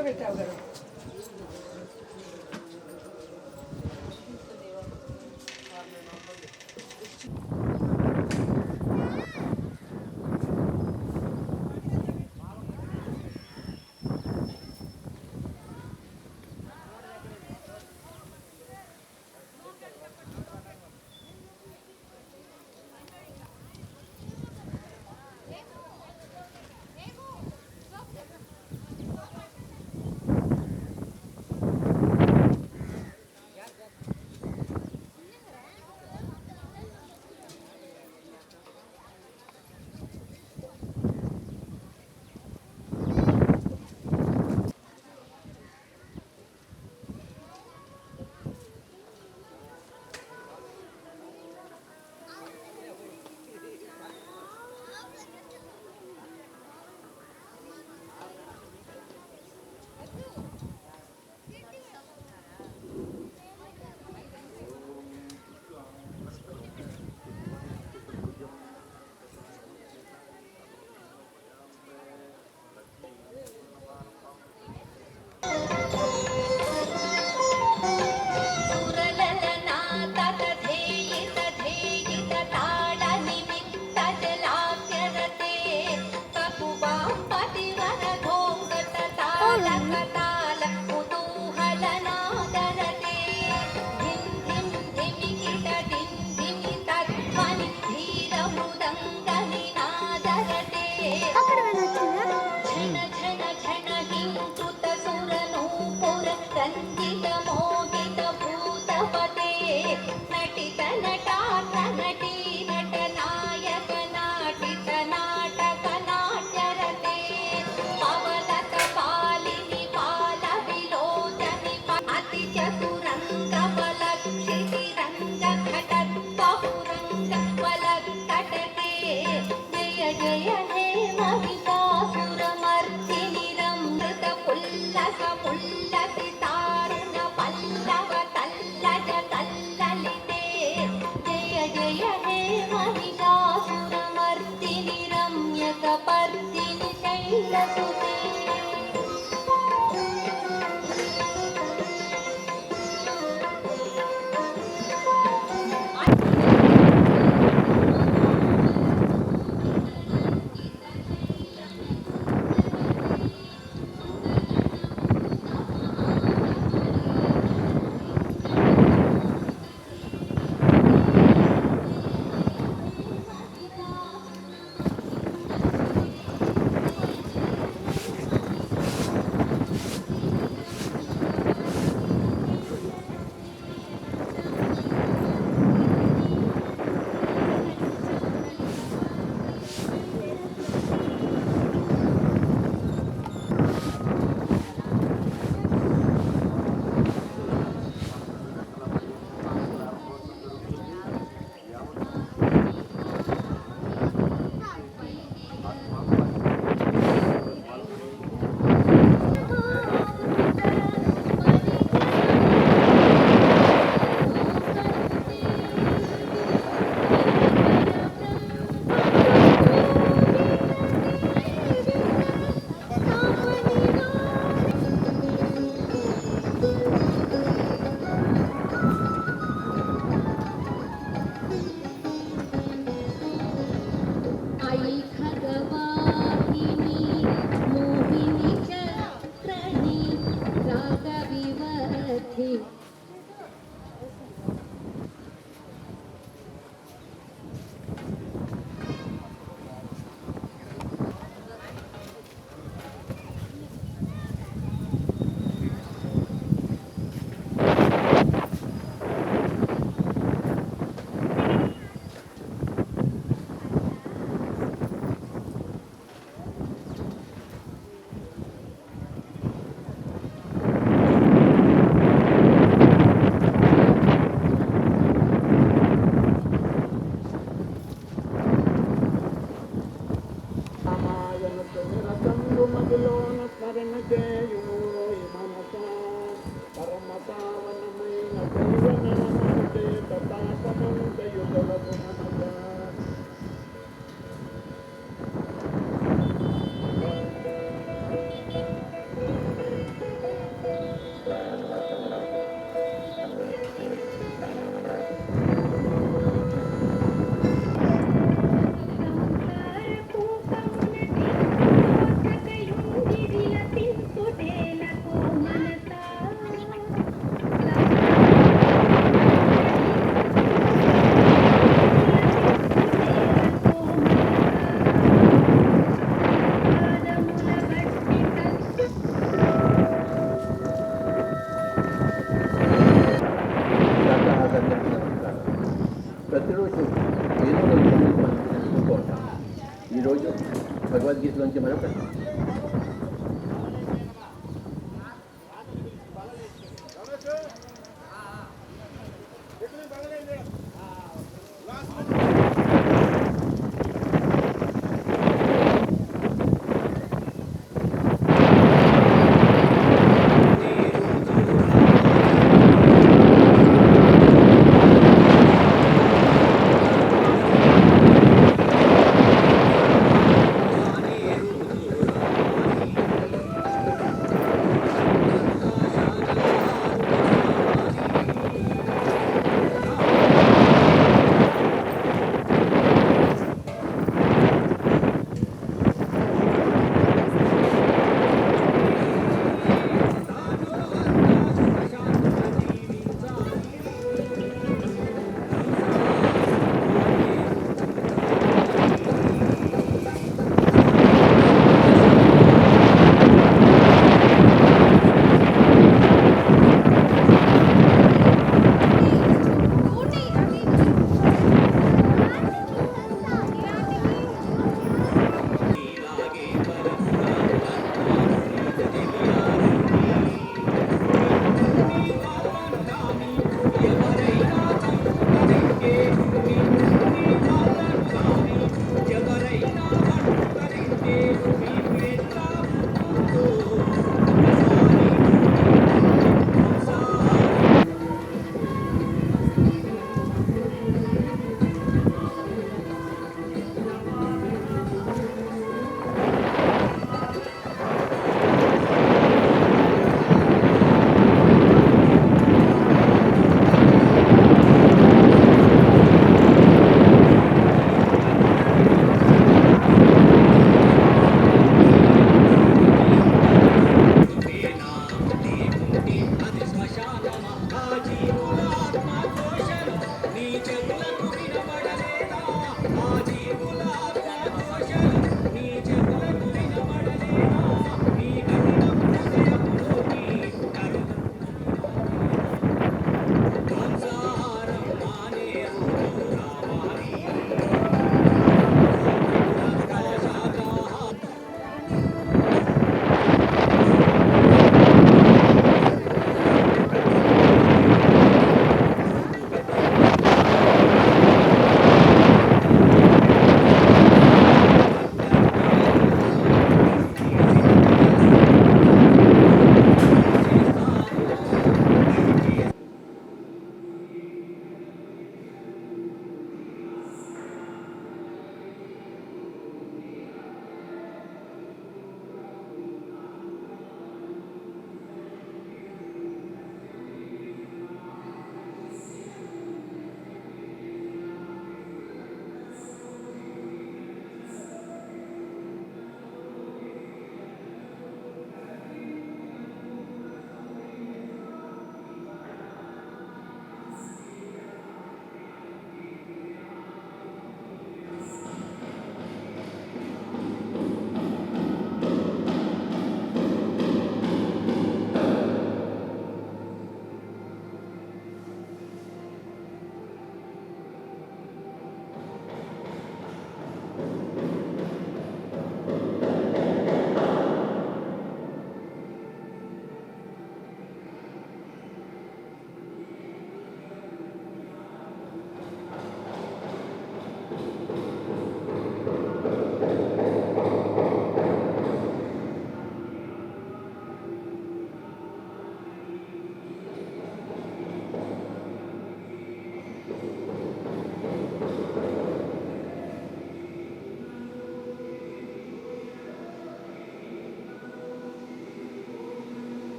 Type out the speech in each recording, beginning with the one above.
కూర్చోబెట్టావు కదా. మంచి మరి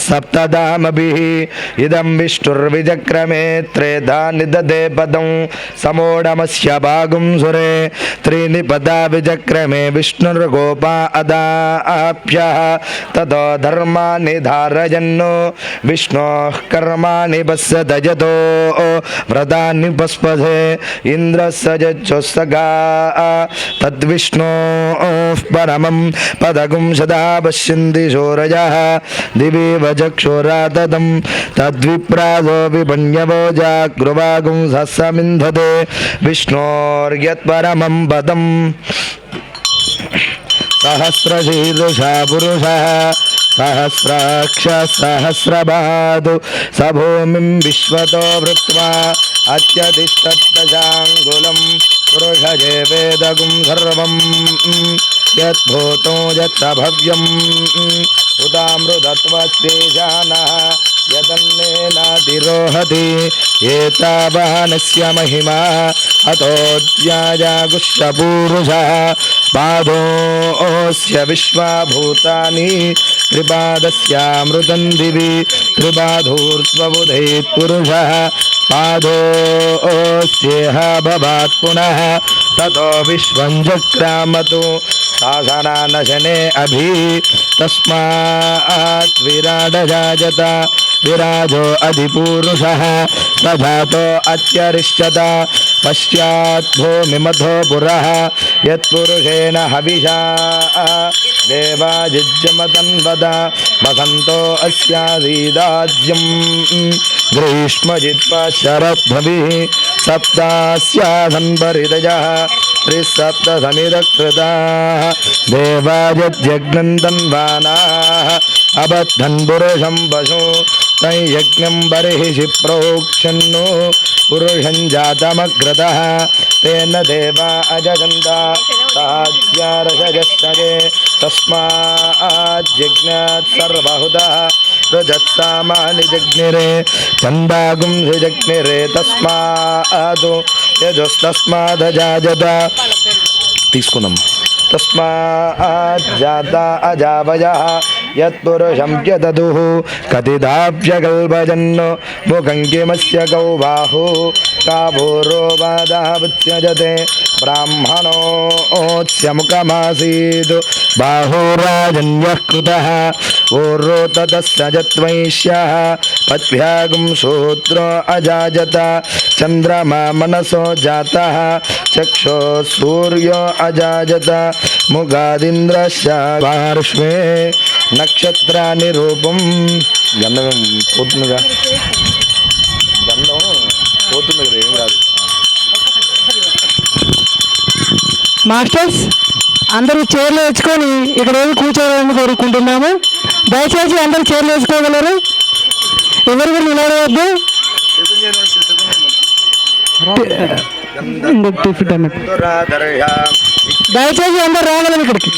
सप्तदामभिः इदं विष्णुर्विचक्रमे त्रेधा निदधे पदं समोढमस्य भागुं सुरे त्रीणि पदा विचक्रमे विष्णुर्गोपा अदाप्यः ततो धर्माणि धारयन्नो विष्णोः कर्माणि पश्यतजतो व्रतानि पस्पथे इन्द्रस्य जज्जोत्सगा तद्विष्णोः परमं पदगुं सदा पश्यन्ति शौरजः दिवीव चक्षुरा तदं तद्विप्रासो विपण्यवो जागृवागुं सहस्रमिन्धते विष्णोर्यत्परमं पदम् सहस्रशीर्षा पुरुषः सहस्राक्ष सहस्रपादु स भूमिं विश्वतो वृत्वा अत्यतिष्ठद्दशाङ्गुलं पुरुषजे वेदगुं सर्वं यद्भूतो यत्सभव्यम् उदामृतत्वस्तेजानः यदन्नेनातिरोहति एतावानस्य महिमा अतोऽध्यायागुष्यपूरुषः पादोऽस्य विश्वाभूतानि त्रिपादस्यामृतं दिवि त्रिपादोर्ध्वबुधे पुरुषः पादोऽस्येह भवात् पुनः ततो विश्वं जक्रामतु शासनानशने अभि तस्मात् विराडजायत विराजो अधिपूरुषः स जातो अत्यरिष्यत पश्चात् भूमिमथो पुरः यत्पुरुषेण हविषा देवाजिज्यमतन्वद वसन्तो अस्यासीदाज्यं ग्रीष्मजित्वा शरद्भविः सप्तास्यासन्परितजः त्रिसप्तसमिदकृताः देवायज्ञन्तन्वानाः अबद्धन् पुरुषं पशु तैयज्ञं बर्हिषि प्रोक्षन्नो पुरुषं जातमग्रतः तेन देवा अजगन्त ताज्यारशजस्तजे तस्माज्जज्ञात् सर्वहुतः रजत्सामानि जज्ञिरे चन्दागुंसि जज्ञिरे तस्मात् यजस्तस्मादजाजत తీసుకున్నాం तस्मात् जाता अजावयः यत्पुरुषं यददुः कथिताभ्यकल्पजन् मुखं किमस्य गौ बाहु काभूरो वादः उच्यजते ब्राह्मणोऽस्य मुखमासीत् बाहुराजन्यः कृतः ऊर्रो ततस्य जत्वैष्यः पद्भ्यागुं शूद्रो अजाजत चन्द्रमा मनसो जातः चक्षो सूर्यो अजाजत मुगादिन्द्रस्य पार्श्वे नक्षत्राणि रूपं गन्धं పోతుందిగా గంధం పోతుంది కదా ఏం కాదు మాస్టర్స్ అందరూ చైర్లు వేసుకొని ఇక్కడ ఏమి కూర్చోవాలని కోరుకుంటున్నాము. దయచేసి అందరూ చైర్లు వేసుకోగలరు. ఎవరు కూడా నిలబడవద్దు. దయచేసి అందరు రాగలరు ఇక్కడికి.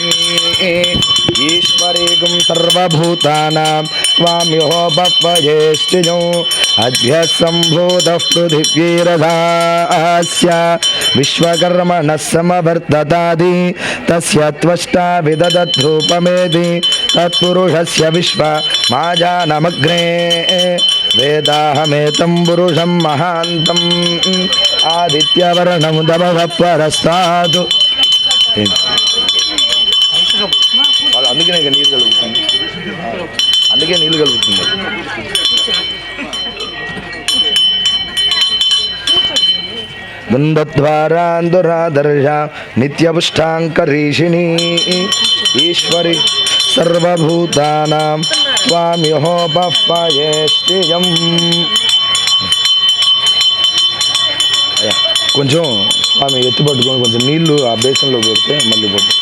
ఈశ్వరేగం సర్వభూతానాం త్వామ్యోపజ్యేష్ఠిజో అద్భ్య సంభూతః పృథివీరథాస్య విశ్వకర్మణః సమవర్తతాది తస్య త్వష్టా విదదద్రూపమేది తత్పురుషస్య విశ్వమాజానమగ్రే వేదాహమేతం పురుషం మహాంతం ఆదిత్యవర్ణం తమః పరస్తాత్. అందుకే నీళ్ళు కలుగుతుంది. అందుకే నీళ్ళు కలుగుతుంది. దుందద్వారాందురాదర్శ నిత్యపుష్టాంకరీషిణీ ఈశ్వరి సర్వభూతానాం త్వామ్యోపజ్యేష్ఠిజం. కొంచెం స్వామి ఎత్తి పట్టుకొని కొంచెం నీళ్లు ఆ బేసన్లో పెడితే మళ్ళీ పోతుంది.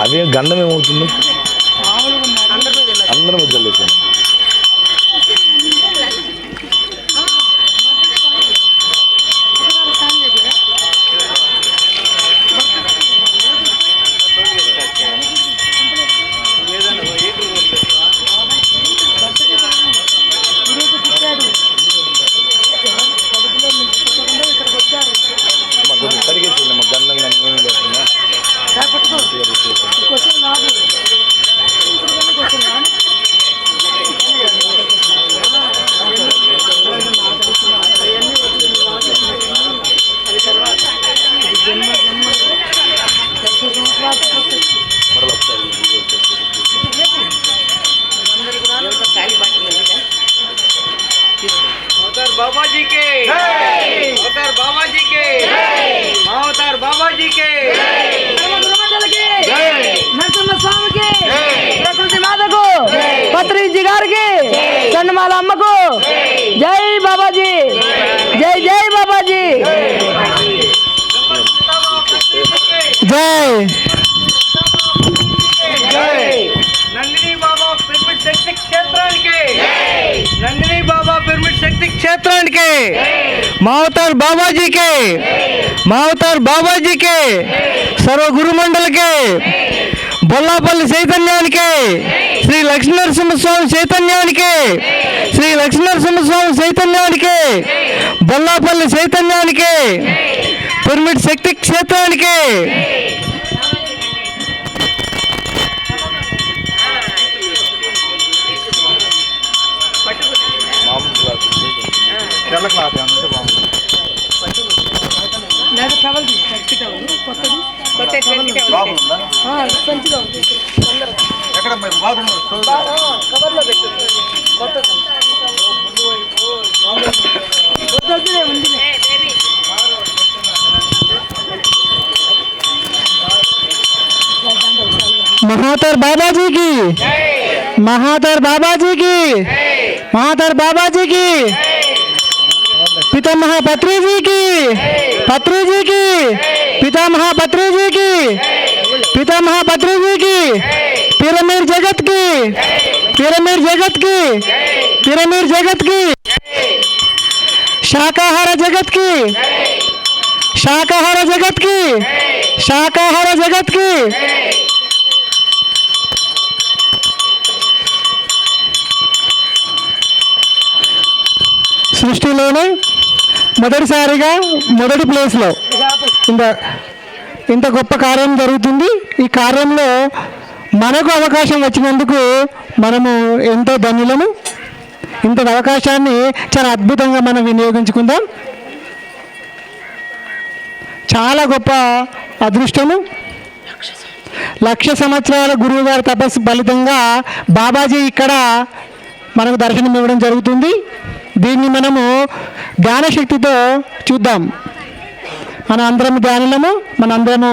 అవి గంధం ఏమవుతుంది? అందరం వదిలేసాను. కడిగేసింది మా గంధం కానీ ఏమి లేకుండా. बाबा जी के अवतार बाबा जी के अवतार बाबा जी के నరసింహ స్వామికి ప్రకృతి మాతకు పత్రి జిగారికి చండమాల అమ్మకు జై బాబాజీ జై జై బాబాజీ జై నందిని బాబా పిరమిడ్ శక్తి క్షేత్రానికి నందిని బాబా పిరమిడ్ శక్తి క్షేత్రానికి మావతార్ బాబాజీకి మావతార్ బాబాజీకి సర్వ గురు మండలికి బొల్లాపల్లి చైతన్యానికి శ్రీ లక్ష్మీనరసింహస్వామి చైతన్యానికి శ్రీ లక్ష్మీనరసింహస్వామి చైతన్యానికి బొల్లాపల్లి చైతన్యానికి పిరమిడ్ శక్తి క్షేత్రానికి తెల్ల క్లాత్ ఏమంటే బాగుంది. ఎక్కడ కవర్లో పెట్టు महातर बाबा जी की महातर बाबा जी की महातर बाबा जी की पितामह पत्री जी की पत्री जी की पितामह पत्री जी की पितामह पत्री जी की पिरामिड जगत की पिरामिड जगत की पिरामिड जगत की शाकाहार जगत की शाकाहार जगत की शाकाहार जगत की సృష్టిలోనే మొదటిసారిగా మొదటి ప్లేస్లో ఇంత గొప్ప కార్యం జరుగుతుంది. ఈ కార్యంలో మనకు అవకాశం వచ్చినందుకు మనము ఎంతో ధన్యులము. ఇంత అవకాశాన్ని చాలా అద్భుతంగా మనం వినియోగించుకుందాం. చాలా గొప్ప అదృష్టము. 1,00,000 సంవత్సరాల గురువు గారి తపస్సు ఫలితంగా బాబాజీ ఇక్కడ మనకు దర్శనం ఇవ్వడం జరుగుతుంది. దీన్ని మనము ధ్యానశక్తితో చూద్దాం. మన అందరం ధ్యానులము, మన అందరము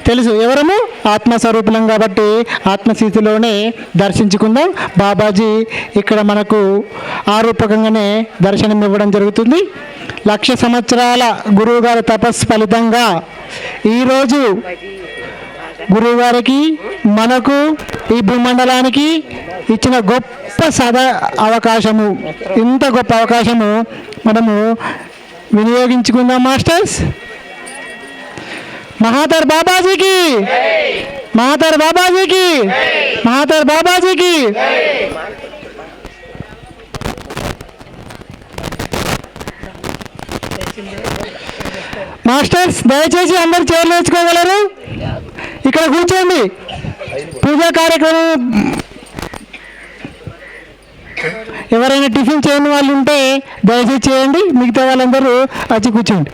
తెలుసు ఎవరము ఆత్మస్వరూపులం కాబట్టి ఆత్మస్థితిలోనే దర్శించుకుందాం. బాబాజీ ఇక్కడ మనకు ఆరూపకంగానే దర్శనం ఇవ్వడం జరుగుతుంది. 1,00,000 సంవత్సరాల గురువుగారి తపస్సు ఫలితంగా ఈరోజు గురువుగారికి మనకు ఈ భూమండలానికి ఇచ్చిన గొప్ప అవకాశము, ఇంత గొప్ప అవకాశము మనము వినియోగించుకుందాం మాస్టర్స్. महातर बाबाजी की महातर बाबाजी की महातर बाबाजी की మాస్టర్స్ దయచేసి అందరు చైర్లు వేసుకోగలరు. ఇక్కడ కూర్చోండి. పూజా కార్యక్రమం ఎవరైనా టిఫిన్ చేయని వాళ్ళు ఉంటే దయచేసి చేయండి. మిగతా వాళ్ళందరూ వచ్చి కూర్చోండి.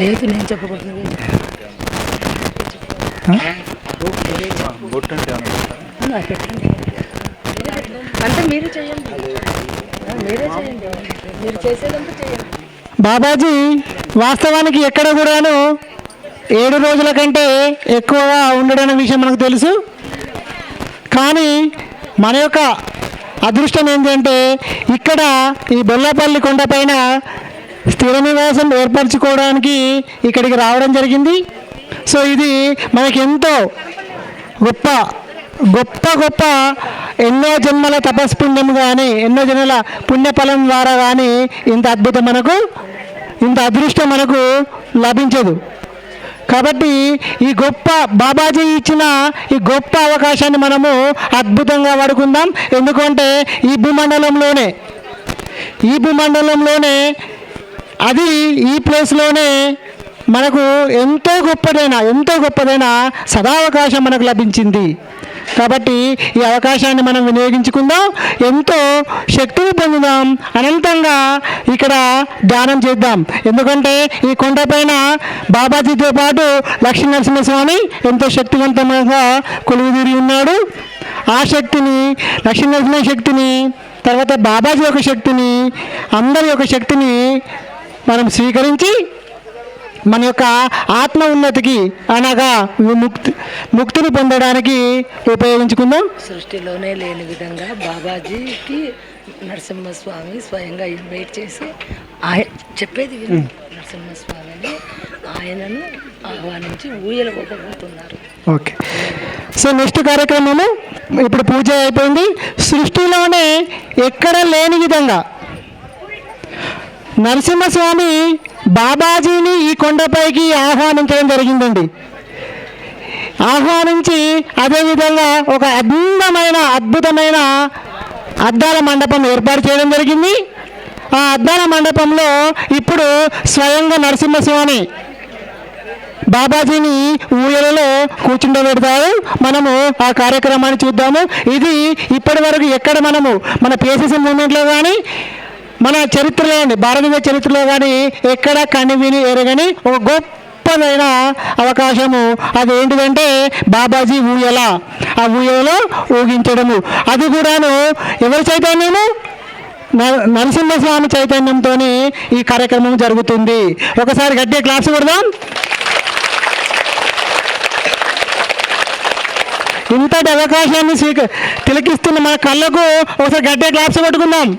లేదు నేను చెప్పబోతున్నా అంటే మీరే చేయండి, మీరే చేయండి, మీరు చేసేదంతా చేయండి. బాబాజీ వాస్తవానికి ఎక్కడ కూడాను 7 రోజుల కంటే ఎక్కువగా ఉండడనే విషయం మనకు తెలుసు. కానీ మన యొక్క అదృష్టం ఏంటంటే ఇక్కడ ఈ బొల్లపల్లి కొండపైన స్థిర నివాసం ఏర్పరచుకోవడానికి ఇక్కడికి రావడం జరిగింది. సో ఇది మనకి ఎంతో గొప్ప గొప్ప గొప్ప ఎన్నో జన్మల తపస్పుణ్యం కానీ ఎన్నో జన్మల పుణ్యఫలం ద్వారా కానీ ఇంత అదృష్టం మనకు లభించదు. కాబట్టి ఈ గొప్ప బాబాజీ ఇచ్చిన ఈ గొప్ప అవకాశాన్ని మనము అద్భుతంగా వాడుకుందాం. ఎందుకంటే ఈ భూమండలంలోనే అది ఈ ప్లేస్లోనే మనకు ఎంతో గొప్పదైన సదావకాశం మనకు లభించింది. కాబట్టి ఈ అవకాశాన్ని మనం వినియోగించుకుందాం, ఎంతో శక్తిని పొందుదాం, అనంతంగా ఇక్కడ ధ్యానం చేద్దాం. ఎందుకంటే ఈ కొండపైన బాబాజీతో పాటు లక్ష్మీ నరసింహస్వామి ఎంతో శక్తివంతంగా కొలువుదీరి ఉన్నాడు. ఆ శక్తిని, లక్ష్మీ నరసింహ శక్తిని, తర్వాత బాబాజీ యొక్క శక్తిని, అందరి యొక్క శక్తిని మనం స్వీకరించి మన యొక్క ఆత్మ ఉన్నతికి అనగా ముక్తిని పొందడానికి ఉపయోగించుకుందాం. సృష్టిలోనే లేని విధంగా బాబాజీకి నరసింహస్వామి స్వయంగా ఇన్వైట్ చేసి చెప్పేది నరసింహస్వామిని ఆయనను ఆహ్వానించి ఊయల ఊపబోతున్నారు. ఓకే, సో నెక్స్ట్ కార్యక్రమము ఇప్పుడు పూజ అయిపోయింది. సృష్టిలోనే ఎక్కడ లేని విధంగా నరసింహస్వామి బాబాజీని ఈ కొండపైకి ఆహ్వానించడం జరిగిందండి. ఆహ్వానించి అదేవిధంగా ఒక అద్భుతమైన అద్దాల మండపం ఏర్పాటు చేయడం జరిగింది. ఆ అద్దాల మండపంలో ఇప్పుడు స్వయంగా నరసింహస్వామి బాబాజీని ఊయలలో కూర్చుండబెడతారు. మనము ఆ కార్యక్రమాన్ని చూద్దాము. ఇది ఇప్పటి వరకు ఎక్కడ మన పిఎస్ఎస్ మూవ్మెంట్లో కానీ మన చరిత్రలో భారతదేశ చరిత్రలో కానీ ఎక్కడ కనివిని ఎరగని ఒక గొప్పదైన అవకాశము. అది ఏంటిదంటే బాబాజీ ఊయల, ఆ ఊయలలో ఊగించడము. అది కూడాను ఎవరి చైతన్యము? నరసింహస్వామి చైతన్యంతో ఈ కార్యక్రమం జరుగుతుంది. ఒకసారి గట్టిగా క్లాస్ కొడదాం. ఇంతటి అవకాశాన్ని తిలకిస్తున్న మన కళ్ళకు ఒకసారి గట్టిగా క్లాస్ కొట్టుకుందాం.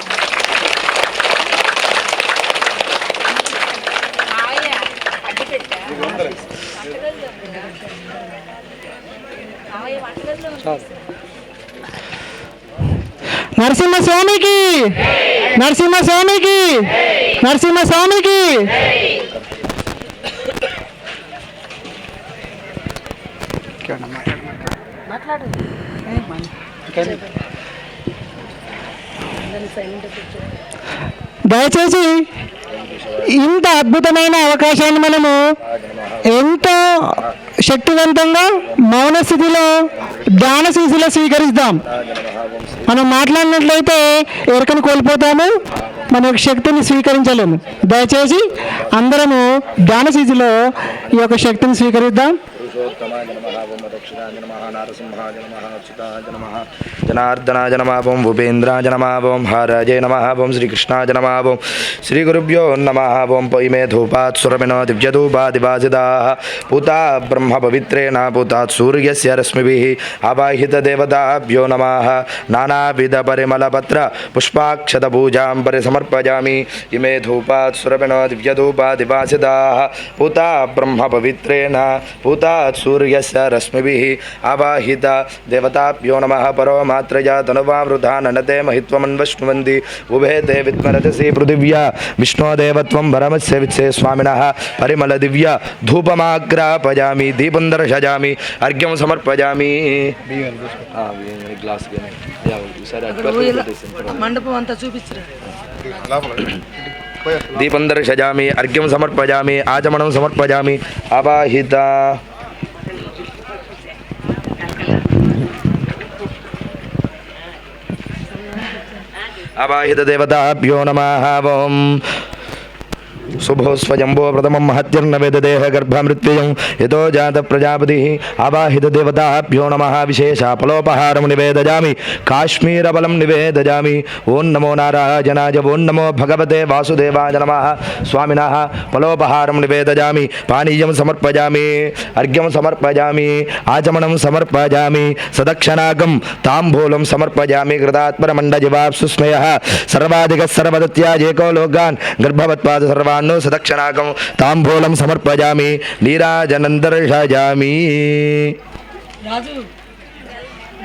నరసింహస్వామికి, నరసింహస్వామికి, నరసింహస్వామికి. దయచేసి ఇంత అద్భుతమైన అవకాశాన్ని మనము ఎంతో శక్తివంతంగా మౌన స్థితిలో ధ్యాన స్థితిలో స్వీకరిస్తాం. మనం మాట్లాడినట్లయితే ఎరకను కోల్పోతాము, మన యొక్క శక్తిని స్వీకరించలేము. దయచేసి అందరము ధ్యాన స్థితిలో ఈ యొక్క శక్తిని స్వీకరిద్దాం. జనార్దనాయ నమః, ఓం భూపేంద్రాయ నమః, ఓం హరాజయ నమః, ఓం శ్రీకృష్ణాయ నమః, ఓం శ్రీ గురుభ్యో నమః. ఓం పైమే ధూపాత్ సురమినో దివ్యధూపాదివాసిదాః పూతా బ్రహ్మ పవిత్రేణ పూతాత్ సూర్యస్య రశ్మిభిః ఆవాహిత దేవతాభ్యో నమః. నానావిధ పరిమళపత్ర పుష్పాక్షత పూజాం పరిసమర్పయామి. ఇమే ధూపాత్ సురమినో దివ్యధూపాదివాసిదాః పూతా బ్రహ్మ పవిత్రేణ పూతాత్ సూర్యస్య రశ్మిభిః ఆవాహిత దేవతాభ్యో నమః. పరో మాత్రయా తనువావృధా ననతే మహిత్వమన్వశ్నువంది ఉభే తే విద్మరతసి పృథివ్యా విష్ణోదేవత్వం వరమస్య విత్సే స్వామినః. పరిమళ దివ్య ధూపమాగ్రాపయామి, దీపం దర్శయామి, అర్ఘ్యం సమర్పయామి. మండపం అంతా చూపించరా? దీపం దర్శయామి, అర్ఘ్యం సమర్పయామి, ఆచమనం సమర్పయామి. అవాహిత అవాహిత దేవతాభ్యో నమః. ఓం शुभो स्वयंभो प्रथमं महत्यर्न वेददेह गर्भमृत्युं यतो जात प्रजापतिः आवाहित देवताभ्यो नमः विशेषाफलोपहारं निवेदयामि काश्मीरफलं निवेदयामि ओं नमो नारायणाय ओं नमो भगवते वासुदेवाय नमः स्वामिनः फलोपहारं निवेदयामि पानीयं समर्पयामि अर्घ्यं समर्पयामि आचमनं समर्पयामि सदक्षिणाकं ताम्बूलं समर्पयामि कृतात्परमण्डजिवाप्सुस्मयः सर्वाधिकः सर्वदत्याजेको लोकान् गर्भवत्पाद सर्वान् सदक्षिणाकं ताम्बूलं समर्पयामि नीराजनं दर्शयामि రాజు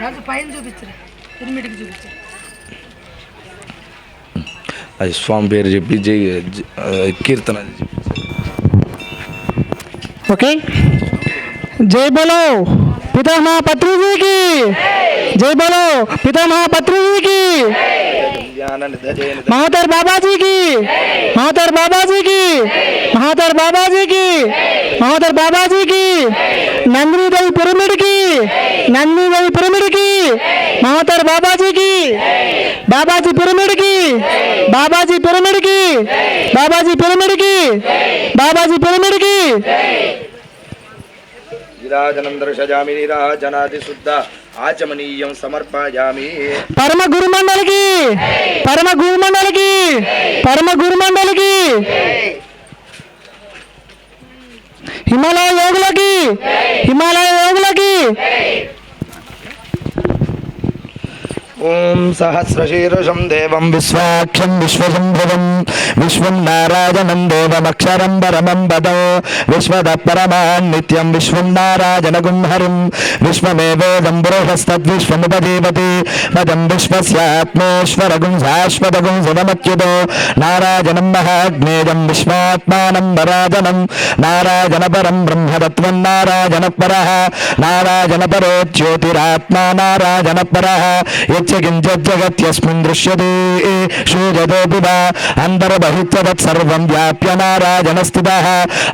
రాజు పైన చూపించరు పిరమిడ్కి చూపించరు అది స్వామి పేరు చెప్పి కీర్తన ओके जय बोलो पितामह पत्री जी की जय बोलो पितामह पत्री जी की महातर बाबा जी की महातर बाबा जी की महातर बाबा जी की महातर बाबा जी की नंदिनी देवी पिरामिड की नंदिनी देवी पिरामिड की महातर बाबा जी की बाबा जी पिरामिड की बाबा जी पिरामिड की बाबा जी पिरामिड की बाबा जी पिरामिड की नीराजनं दर्शयामि नीराजनादि शुद्ध आचमनीयं समर्पयामि परम गुरु मंडल की परम गुरु मंडल की परम गुरु मंडल की हिमालय योगुल की हिमालय योगुल की ओम सहस्रशीर्षं देवं विश्वाख्यं विश्वसंभवं विश्वं नारायणं देवमक्षरं परमं वदो विश्वतः परमान् नित्यं विश्वं नारायणगुं हरिं विश्वमेवेदं पुरुषस्तद्विश्वमुपजीवति पदं विश्वस्यात्मेश्वरगुं शाश्वतगुं सदमच्युतो नारायणं महाज्ञेयं विश्वात्मानं वराजनं नारायणपरं ब्रह्मतत्त्वं नारायणपरः नारायणपरो ज्योतिरात्मा नारायणपरः किंचिज्जगत्यस्मिन् दृश्यते शूयतोऽपि वा अन्तर्बहिश्च तत्सर्वं व्याप्य नारायणस्थितः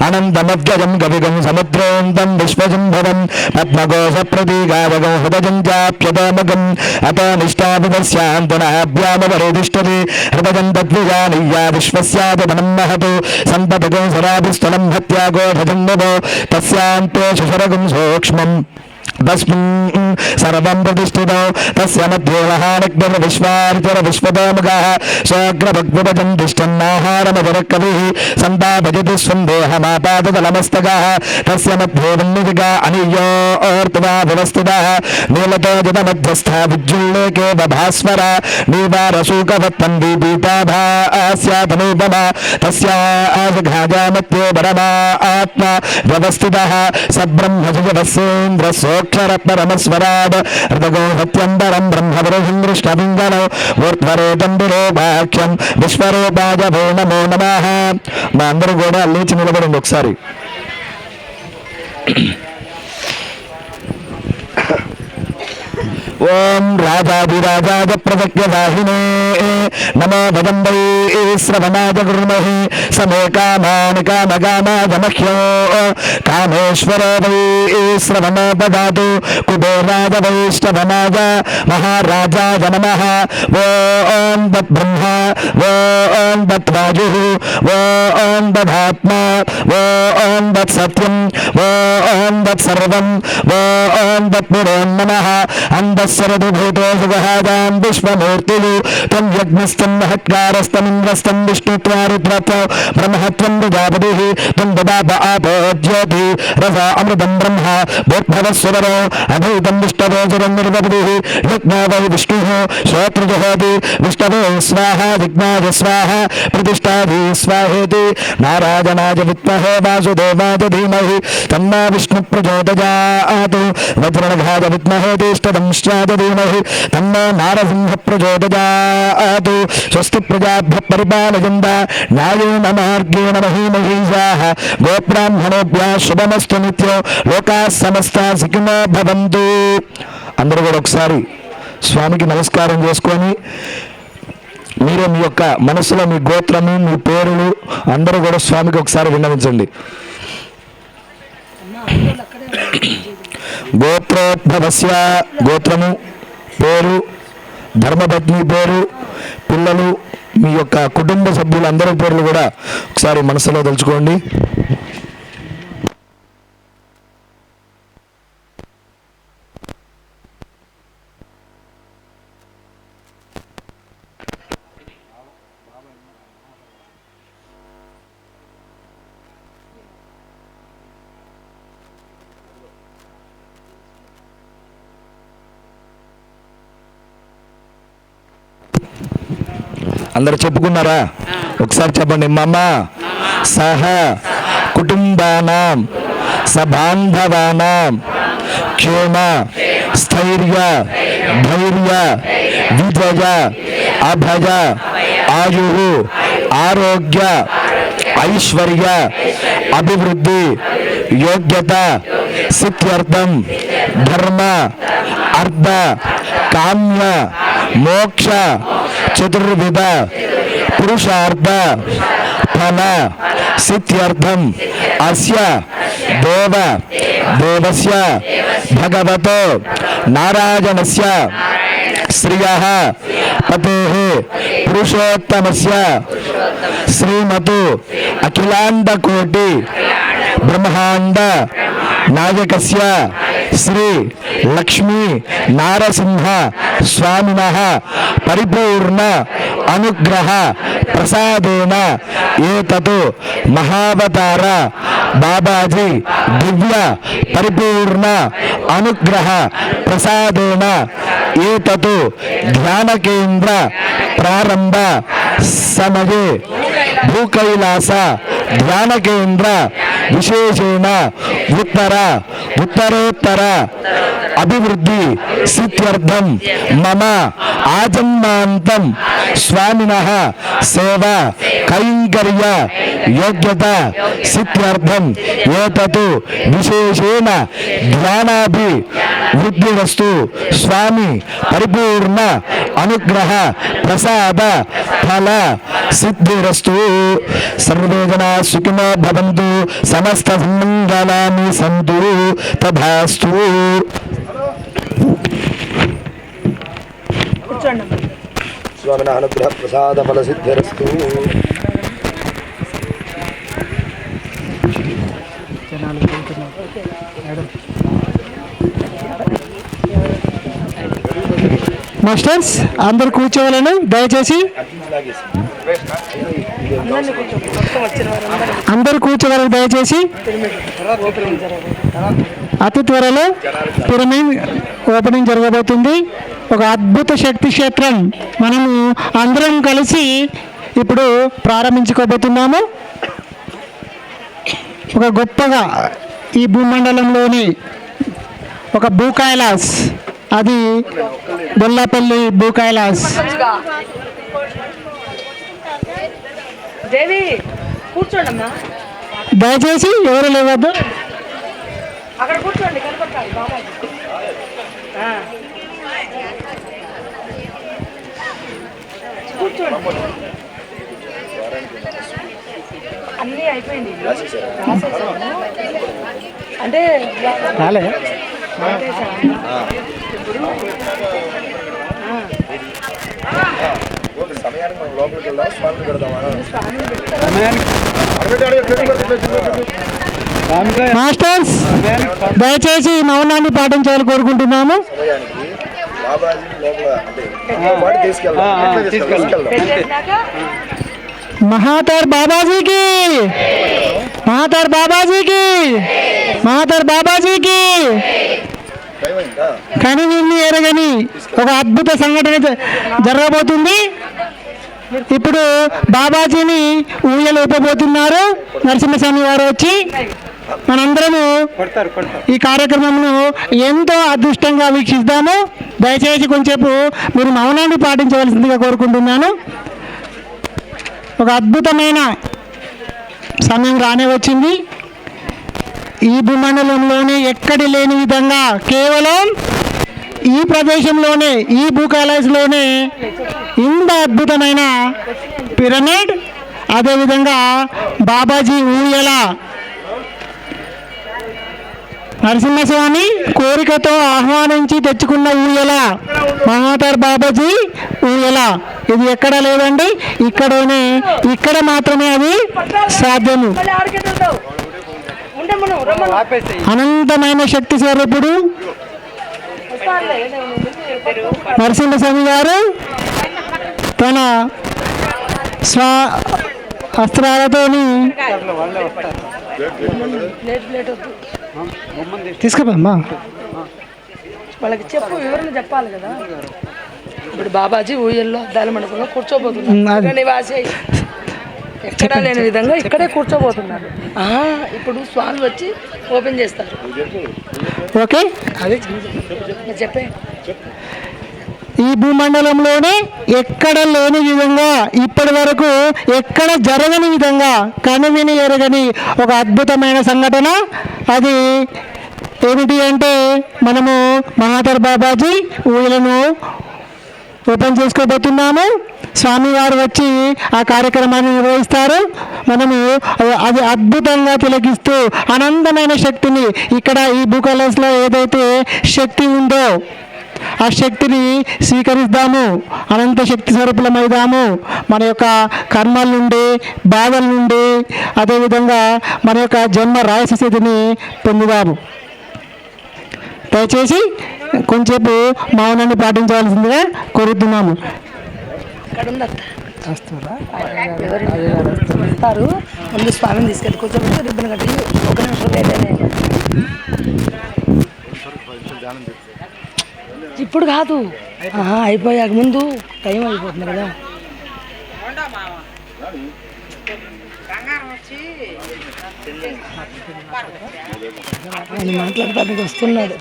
अनन्तमव्ययं कविगं समुद्रोऽन्तं विश्वसंभवं पद्मकोशप्रतीकावगं हृदयं चाप्यतमगम् अतनिष्ठाभिदस्यान्तनाभ्यामपरितिष्ठति हृदयं तद्विजानीया विश्वस्यातमनं महतो सम्पदगं सराभिस्थलं हत्यागोधजन्मवो तस्यान्ते शशरगं सूक्ष्मम् तस्मिन् सर्वं प्रतिष्ठितो तस्य मध्ये महानिग्धर्विश्वार्चर विश्वतोमुखः स्वग्रभग्विभजन् तिष्ठन्नाहारमजरकविः सन्तापयति स्वं देहमापादतलमस्तकः तस्य मध्ये वह्निजिका अनियोऽर्तवा व्यवस्थितः नीलतोजतमध्यस्था विज्जुल्लेकेव भास्वरा नीवारसूकवत्पन्दीपीताभास्यातनूपमा तस्याघाजामध्ये परमा आत्मा व्यवस्थितः स ब्रह्मजगवस्येन्द्रसोऽक्षर परमस्वराड हृदगो हत्यम्बरं ब्रह्मपुरुषं दृष्टपिङ्गलो ऊर्ध्वरेतं विरोपाख्यं विश्वरूपाय भो नमो नमः మా అందరూ కూడా లేచి నిలబడండి ఒకసారి ఓం రాజాధిరాజాయ ప్రజజ్ఞవాహినే నమో వదంబై శ్రవణాయ గురుమహి సమే కామాని కామగామాయ మహ్యో కామేశ్వరో వై శ్రవణో దదాతు కుబేరాయ వైష్ణవనాయ మహారాజాయ నమః ఓం తద్బ్రహ్మ ఓం తద్వాయు ఓం తదాత్మా ఓం తత్సత్యం ఓం తత్సర్వం ఓం తత్పురో నమః अंधस्वरभूतो सुगहादां विश्वमूर्तिः त्वं यज्ञस्तं महत्कारस्तमिन्द्रस्तं विष्णुत्वारुद्रत्व ब्रह्मत्वं प्रजापतिः त्वं ददात आपो ज्योति रसा अमृतं ब्रह्म भूर्भवस्वरो अभूतं विष्णवे सुरं निर्वपतिः यज्ञा वै विष्णुः श्रोत्रजुहोति विष्णवे स्वाहा विघ्नाय स्वाहा प्रतिष्ठाभि स्वाहेति नारायणाय विद्महे वासुदेवाय धीमहि तन्नो विष्णुः प्रचोदयात् वज्रणघाय विद्महे धीमहि तन्नो नारसिंह प्रचोदयात् स्वस्ति प्रजाभ्यः परिपालयन्ता न्यायेन मार्गेण महीमहीषाः गोब्राह्मणेभ्यः शुभमस्तु नित्यो लोकाः समस्ताः सुखिनो भवन्तु అందరూ కూడా ఒకసారి స్వామికి నమస్కారం చేసుకొని మీరు మీ యొక్క మనసులో మీ గోత్రము మీ పేరులు అందరూ కూడా స్వామికి ఒకసారి విన్నవించండి. గోత్రోద్భవస్య గోత్రము పేరు ధర్మపత్ని పేరు పిల్లలు మీ యొక్క కుటుంబ సభ్యులందరి పేర్లు కూడా ఒకసారి మనసులో తలుచుకోండి. అందరు చెప్పుకున్నారా? ఒకసారి చెప్పండి. మమ సహ కుటుంబానాం సబాంధవానాం క్షేమ స్థైర్య ధైర్య విజయ అభయ ఆయు ఆరోగ్య ఐశ్వర్య అభివృద్ధి యోగ్యత సిద్ధ్యర్థం ధర్మ అర్థ కామ్య మోక్ష చతుర్విధ పురుషార్థ ఫల సిద్ధ్యర్థం అస్య దేవ దేవస్య భగవతో నారాయణస్య శ్రియః పతేః పురుషోత్తమస్య శ్రీమతు అఖిలాండకోటి బ్రహ్మాండ నాయకస్య శ్రీ లక్ష్మీ నారసింహ స్వామినః పరిపూర్ణ అనుగ్రహ ప్రసాదేన ఏతత్ మహావతార బాబాజీ దివ్య పరిపూర్ణ అనుగ్రహ ప్రసాదేన ఏతత్ ధ్యాన కేంద్ర ప్రారంభ సమయే భూకైలాస ధ్యాన కేంద్ర విశేషేణ ఉత్తరోత్తర అభివృద్ధి సిద్ధ్యర్థం మమ ఆజన్మాంతం స్వామినః సేవ కైంకర్య యోగ్యత సిద్ధ్యర్థం ఏతత్ విశేషేణ ధ్యానాభివృద్ధిరస్తు స్వామి పరిపూర్ణ అనుగ్రహ ప్రసాద ఫల సిద్ధిరస్తు. సర్వే జనా సుఖినో భవంతు సమస్త మంగళాని సంతు తథాస్తు. స్వామిన అనుగ్రహ ప్రసాద ఫల సిద్ధిరస్తు. మాస్టర్స్ అందరు కూర్చోవాలను దయచేసి అందరు కూర్చోవాలని దయచేసి. అతి త్వరలో పిరమిడ్ ఓపెనింగ్ జరగబోతుంది. ఒక అద్భుత శక్తి క్షేత్రం మనము అందరం కలిసి ఇప్పుడు ప్రారంభించుకోబోతున్నాము. ఒక గొప్పగా ఈ భూమండలంలోని ఒక భూ కైలాస్, అది బొల్లాపల్లి భూ కైలాస్. దేవి కూర్చోండమ్మా, దయచేసి ఎవరు లేవద్దు. అక్కడ కూర్చోండి, కనపడాలి బాబాజీ. కూర్చోండి, అన్నీ అయిపోయింది. అంటే రాలే మాస్టర్స్ దయచేసి మౌనాన్ని పాటించాలని కోరుకుంటున్నాము. महातर बाबा जी की, महातर बाबा जी की, महातर बाबा जी की. కానీ వీళ్ళు ఎరగని ఒక అద్భుత సంఘటన జరగబోతుంది. ఇప్పుడు బాబాజీని ఊయలు ఊపబోతున్నారు నరసింహస్వామి వారు వచ్చి. మనందరము ఈ కార్యక్రమంను ఎంతో అదృష్టంగా వీక్షిస్తాము. దయచేసి కొంచెంసేపు మీరు మౌనాన్ని పాటించవలసిందిగా కోరుకుంటున్నాను. ఒక అద్భుతమైన సమయం రానే వచ్చింది. ఈ భూమండలంలోనే ఎక్కడి లేని విధంగా కేవలం ఈ ప్రదేశంలోనే, ఈ భూకైలాస్లోనే ఇంత అద్భుతమైన పిరమిడ్, అదేవిధంగా బాబాజీ ఊయల, నరసింహస్వామి కోరికతో ఆహ్వానించి తెచ్చుకున్న ఊయల, మహాతర్ బాబాజీ ఊయల. ఇది ఎక్కడ లేదండి, ఇక్కడ మాత్రమే అది సాధ్యము. మళ్ళీ ఆడికి వెళ్తావు ఉండే మనం రమ్మను అనంతమైన శక్తి స్వరూపుడు వస్తానులే. నరసింహస్వామి గారు తన అస్త్రాలతోని ప్లేట్ వద్దు తీసుకుపోమ్మా. వాళ్ళకి చెప్పు, వివరణ చెప్పాలి కదా. ఇప్పుడు బాబాజీ ఊయల్లో అద్దాల మండపంలో కూర్చోబోతున్నారు. నివాసి ఎక్కడా లేని విధంగా ఇక్కడే కూర్చోబోతున్నారు. ఇప్పుడు స్వామి వచ్చి ఓపెన్ చేస్తారు. ఓకే, అదే చెప్పే. ఈ భూమండలంలోనే ఎక్కడ లేని విధంగా, ఇప్పటి వరకు ఎక్కడ జరగని విధంగా, కనువిని ఎరగని ఒక అద్భుతమైన సంఘటన. అది ఏమిటి అంటే, మనము మహాతర్ బాబాజీ ఊయలను ఓపెన్ చేసుకోబోతున్నాము. స్వామివారు వచ్చి ఆ కార్యక్రమాన్ని నిర్వహిస్తారు. మనము అది అద్భుతంగా తిలకిస్తూ అనంతమైన శక్తిని, ఇక్కడ ఈ భూకలస్లో ఏదైతే శక్తి ఉందో ఆ శక్తిని స్వీకరిద్దాము, అనంత శక్తి స్వరూపులమైదాము. మన యొక్క కర్మల నుండి, బాధల నుండి, అదేవిధంగా మన యొక్క జన్మ రాయస స్థితిని పొందుదాము. దయచేసి కొంచెంసేపు మౌనాన్ని పాటించవలసిందిగా కోరుతున్నాము. వస్తారు ముందు స్వామిని తీసుకెళ్ళి కూర్చోబెట్టి రిబ్బన్ కట్టి ఒక నిమిషం లేదనే. ఇప్పుడు కాదు, అయిపోయాక ముందు టైం అయిపోతుంది కదా. ఆయన మాట్లాడటానికి వస్తున్నాడు.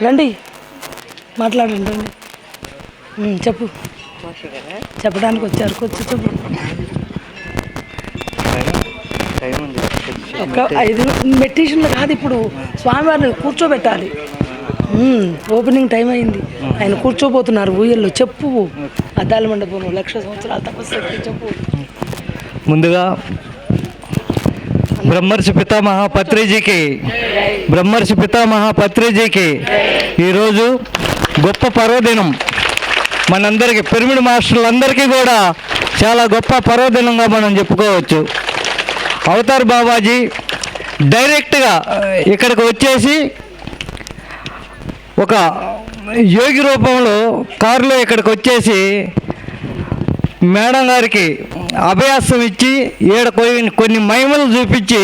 రండి మాట్లాడండి, రండి. చెప్పు, చెప్పడానికి వచ్చారు. కూర్చో, చెప్పు. ఒక 5 మెడిటేషన్లు కాదు, ఇప్పుడు స్వామివారిని కూర్చోబెట్టాలి. ఓపెనింగ్ టైం అయింది, ఆయన కూర్చోబోతున్నారు ఊయల్లో. చెప్పు, అద్దాల మండపం 1,00,000 సంవత్సరాల తపస్సు, చెప్పు. ముందుగా బ్రహ్మర్షి పితామహ పత్రిజీకి ఈరోజు గొప్ప పర్వదినం. మనందరికీ, పిరమిడ్ మాస్టర్లందరికీ కూడా చాలా గొప్ప పర్వదినంగా మనం చెప్పుకోవచ్చు. అవతార్ బాబాజీ డైరెక్ట్గా ఇక్కడికి వచ్చేసి ఒక యోగి రూపంలో కారులో ఇక్కడికి వచ్చేసి మేడం గారికి అభయాసం ఇచ్చి కొన్ని మహిమలు చూపించి,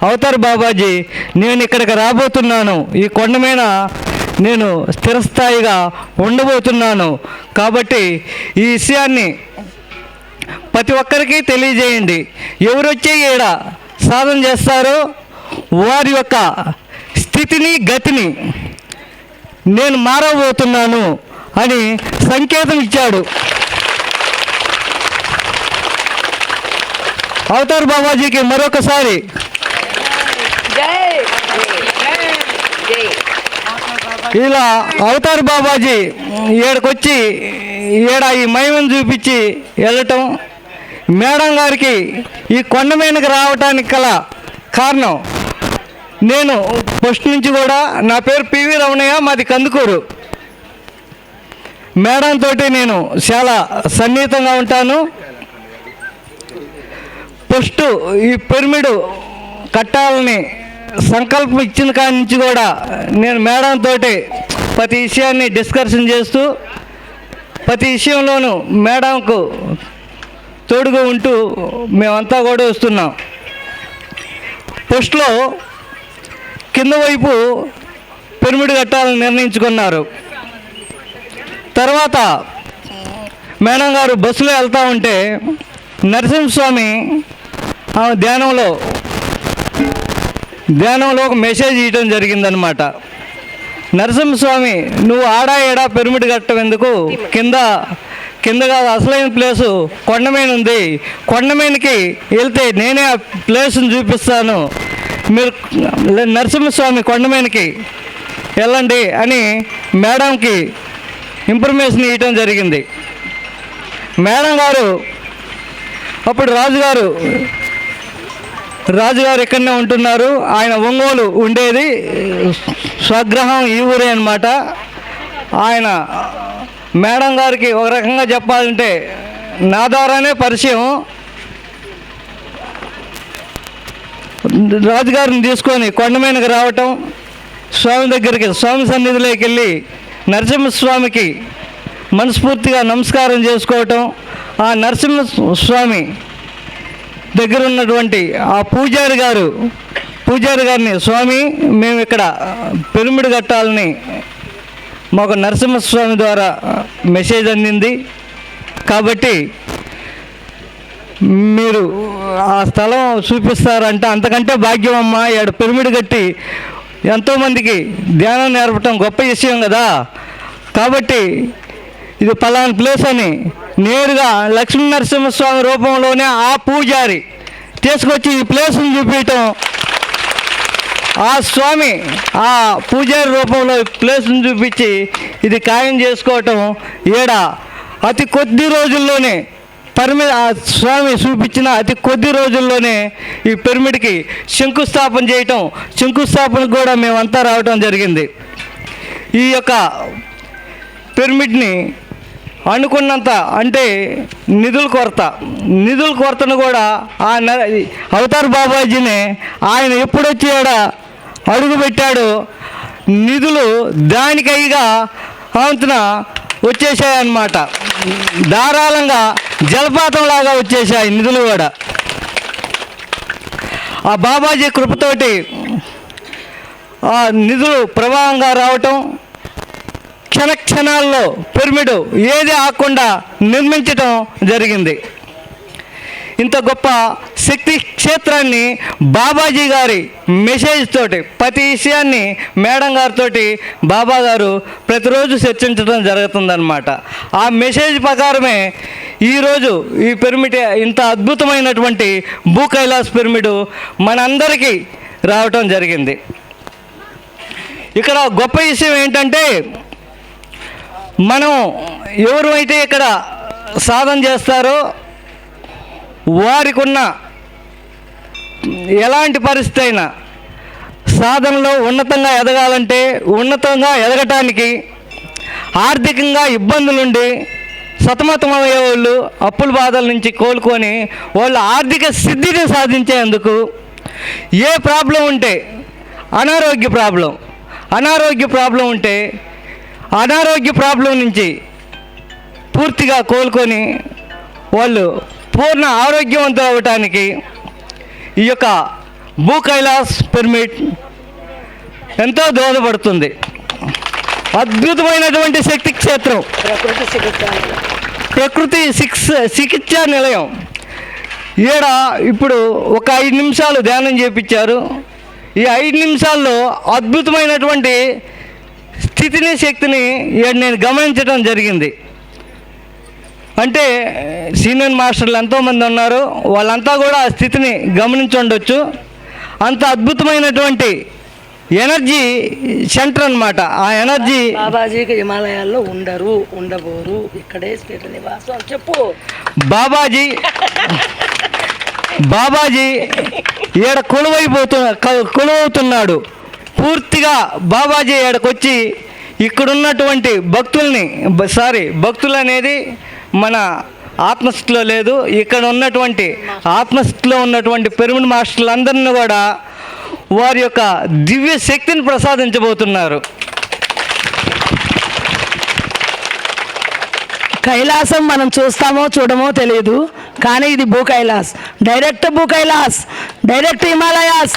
అవతార్ బాబాజీ నేను ఇక్కడికి రాబోతున్నాను, ఈ కొండ మీద నేను స్థిరస్థాయిగా ఉండబోతున్నాను, కాబట్టి ఈ విషయాన్ని ప్రతి ఒక్కరికి తెలియజేయండి. ఎవరొచ్చే ఈడ సాధన చేస్తారో వారి యొక్క స్థితిని, గతిని నేను మారబోతున్నాను అని సంకేతం ఇచ్చాడు. అవతార్ బాబాజీకి మరొకసారి ఇలా అవతార్ బాబాజీ ఈడకొచ్చి ఈ మహిమను చూపించి వెళ్ళటం, మేడం గారికి ఈ కొండ మీదకి రావటానికి గల కారణం, నేను ఫస్ట్ నుంచి కూడా, నా పేరు పివి రమణయ్య, మాది కందుకూరు. మేడం తోటి నేను చాలా సన్నిహితంగా ఉంటాను. ఫస్ట్ ఈ పిరమిడ్ కట్టాలని సంకల్పం ఇచ్చిన కాడి నుంచి కూడా నేను మేడం తోటి ప్రతి విషయాన్ని డిస్కషన్ చేస్తూ, ప్రతి విషయంలోనూ మేడంకు తోడుగా ఉంటూ మేమంతా కూడా వస్తున్నాం. ఫస్ట్లో కింద వైపు పిరమిడ్ కట్టాలని నిర్ణయించుకున్నారు. తర్వాత మేడం గారు బస్సులో వెళ్తూ ఉంటే నరసింహస్వామి ధ్యానంలో ఒక మెసేజ్ ఇవ్వడం జరిగిందనమాట. నరసింహస్వామి, నువ్వు ఏడా పిరమిడ్ కట్టం ఎందుకు, కిందగా అసలైన ప్లేసు కొండమీన ఉంది, కొండమీనకి వెళ్తే నేనే ఆ ప్లేస్ని చూపిస్తాను, మీరు నరసింహస్వామి కొండమీనకి వెళ్ళండి అని మేడంకి ఇన్ఫర్మేషన్ ఇవ్వటం జరిగింది. మేడం గారు అప్పుడు రాజుగారు ఇక్కడనే ఉంటున్నారు, ఆయన ఒంగోలు ఉండేది, స్వగ్రహం ఈ ఊరే అన్నమాట. ఆయన మేడం గారికి ఒక రకంగా చెప్పాలంటే నా ద్వారానే పరిచయం. రాజుగారిని తీసుకొని కొండమీదకి రావటం, స్వామి దగ్గరికి, స్వామి సన్నిధిలోకి వెళ్ళి నరసింహస్వామికి మనస్ఫూర్తిగా నమస్కారం చేసుకోవటం, ఆ నరసింహస్వామి దగ్గర ఉన్నటువంటి ఆ పూజారి గారిని, స్వామి మేము ఇక్కడ పిరమిడ్ కట్టాలని మాకు నరసింహస్వామి ద్వారా మెసేజ్ అందింది, కాబట్టి మీరు ఆ స్థలం చూపిస్తారంటే అంతకంటే భాగ్యం అమ్మా. ఇక్కడ పిరమిడ్ కట్టి ఎంతోమందికి ధ్యానం నేర్పటం గొప్ప విషయం కదా. కాబట్టి ఇది పలానా ప్లేస్ అని నేరుగా లక్ష్మీ నరసింహస్వామి రూపంలోనే ఆ పూజారి తీసుకొచ్చి ఈ ప్లేస్ని చూపించటం, ఆ స్వామి ఆ పూజారి రూపంలో ప్లేస్ని చూపించి ఇది ఖాయం చేసుకోవటం, ఈడ అతి కొద్ది రోజుల్లోనే ఆ స్వామి చూపించిన అతి కొద్ది రోజుల్లోనే ఈ పిరమిడ్కి శంకుస్థాపన చేయటం, శంకుస్థాపనకు కూడా మేమంతా రావటం జరిగింది. ఈ యొక్క పిరమిడ్ని అనుకున్నంత అంటే నిధుల కొరతను కూడా ఆ అవతార్ బాబాజీనే ఆయన ఎప్పుడొచ్చి ఆడ అడుగు పెట్టాడో నిధులు దానికైగా అంతన వచ్చేసాయన్నమాట. ధారాళంగా జలపాతంలాగా వచ్చేసాయి నిధులు కూడా. ఆ బాబాజీ కృపతోటి ఆ నిధులు ప్రవాహంగా రావటం, క్షణాల్లో పిరమిడ్ ఏది ఆకుండా నిర్మించటం జరిగింది. ఇంత గొప్ప శక్తి క్షేత్రాన్ని బాబాజీ గారి మెసేజ్ తోటి ప్రతి విషయాన్ని మేడం గారితో బాబా గారు ప్రతిరోజు చర్చించడం జరుగుతుందన్నమాట. ఆ మెసేజ్ ప్రకారమే ఈరోజు ఈ పిరమిడ్ ఇంత అద్భుతమైనటువంటి భూ కైలాస్ పిరమిడ్ మనందరికీ రావటం జరిగింది. ఇక్కడ గొప్ప విషయం ఏంటంటే, మనం ఎవరు అయితే ఇక్కడ సాధన చేస్తారో వారికి ఉన్న ఎలాంటి పరిస్థితి అయినా సాధనలో ఉన్నతంగా ఎదగటానికి ఆర్థికంగా ఇబ్బందులుండి సతమతమయ్యే వాళ్ళు అప్పుల బాధల నుంచి కోలుకొని వాళ్ళు ఆర్థిక సిద్ధిని సాధించేందుకు ఏ ప్రాబ్లం ఉంటే అనారోగ్య ప్రాబ్లం ఉంటే అనారోగ్య ప్రాబ్లం నుంచి పూర్తిగా కోలుకొని వాళ్ళు పూర్ణ ఆరోగ్యవంతులు అవ్వటానికి ఈ యొక్క భూ కైలాస్ పిరమిడ్ ఎంతో దోహదపడుతుంది. అద్భుతమైనటువంటి శక్తి క్షేత్రం, ప్రకృతి చికిత్సా నిలయం. ఈడ ఇప్పుడు ఒక 5 నిమిషాలు ధ్యానం చేపించారు. ఈ 5 నిమిషాల్లో అద్భుతమైనటువంటి స్థితిని, శక్తిని నేను గమనించడం జరిగింది. అంటే సీనియర్ మాస్టర్లు ఎంతోమంది ఉన్నారు, వాళ్ళంతా కూడా ఆ స్థితిని గమనించి ఉండొచ్చు. అంత అద్భుతమైనటువంటి ఎనర్జీ సెంటర్ అన్నమాట. ఆ ఎనర్జీ బాబాజీకి హిమాలయాల్లో ఉండబోరు, ఇక్కడే స్థిర నివాసం. చెప్పు బాబాజీ ఈడ కొలువవుతున్నాడు. పూర్తిగా బాబాజీ ఈడకొచ్చి ఇక్కడున్నటువంటి భక్తులు అనేది మన ఆత్మస్థితిలో లేదు. ఇక్కడ ఉన్నటువంటి ఆత్మస్థితిలో ఉన్నటువంటి పిరమిడ్ మాస్టర్లందరినీ కూడా వారి యొక్క దివ్య శక్తిని ప్రసాదించబోతున్నారు. కైలాసం మనం చూస్తామో చూడమో తెలియదు, కానీ ఇది భూ కైలాస్, డైరెక్ట్ భూ కైలాస్, డైరెక్ట్ హిమాలయాస్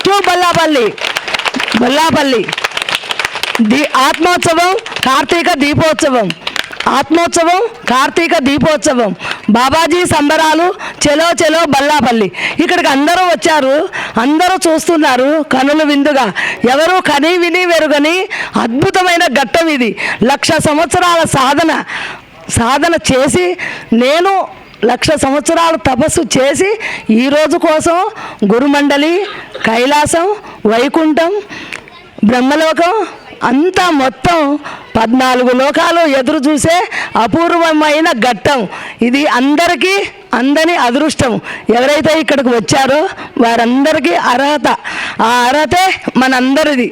టు బల్లాపల్లి. కార్తీక దీపోత్సవం, బాబాజీ సంబరాలు, చెలో బల్లాపల్లి. ఇక్కడికి అందరూ వచ్చారు, అందరూ చూస్తున్నారు కనుల విందుగా. ఎవరు కని విని వెరుగని అద్భుతమైన ఘట్టం ఇది. 1,00,000 సంవత్సరాల సాధన చేసి, నేను 1,00,000 సంవత్సరాలు తపస్సు చేసి ఈరోజు కోసం గురుమండలి, కైలాసం, వైకుంఠం, బ్రహ్మలోకం అంతా మొత్తం 14 లోకాలు ఎదురు చూసే అపూర్వమైన ఘట్టం ఇది. అందరికీ అందని అదృష్టం. ఎవరైతే ఇక్కడికి వచ్చారో వారందరికీ అర్హత, ఆ అర్హతే మనందరిది.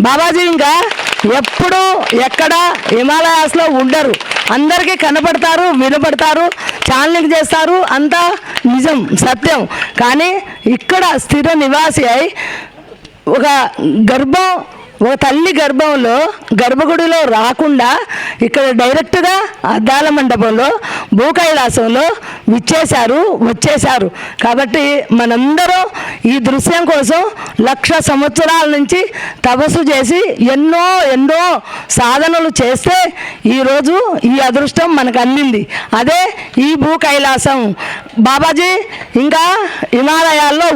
బాబాజీ ఇంకా ఎప్పుడు ఎక్కడ హిమాలయాస్లో ఉండరు. అందరికీ కనపడతారు, వినపడతారు, ఛానలింగ్ చేస్తారు, అంతా నిజం, సత్యం. కానీ ఇక్కడ స్థిర నివాసి అయి ఒక తల్లి గర్భంలో గర్భగుడిలో రాకుండా ఇక్కడ డైరెక్ట్గా అద్దాల మండపంలో భూకైలాసంలో వచ్చేశారు. కాబట్టి మనందరం ఈ దృశ్యం కోసం 1,00,000 సంవత్సరాల నుంచి తపస్సు చేసి ఎన్నో సాధనలు చేస్తే ఈరోజు ఈ అదృష్టం మనకు అందింది. అదే ఈ భూకైలాసం. బాబాజీ ఇంకా హిమాలయాల్లో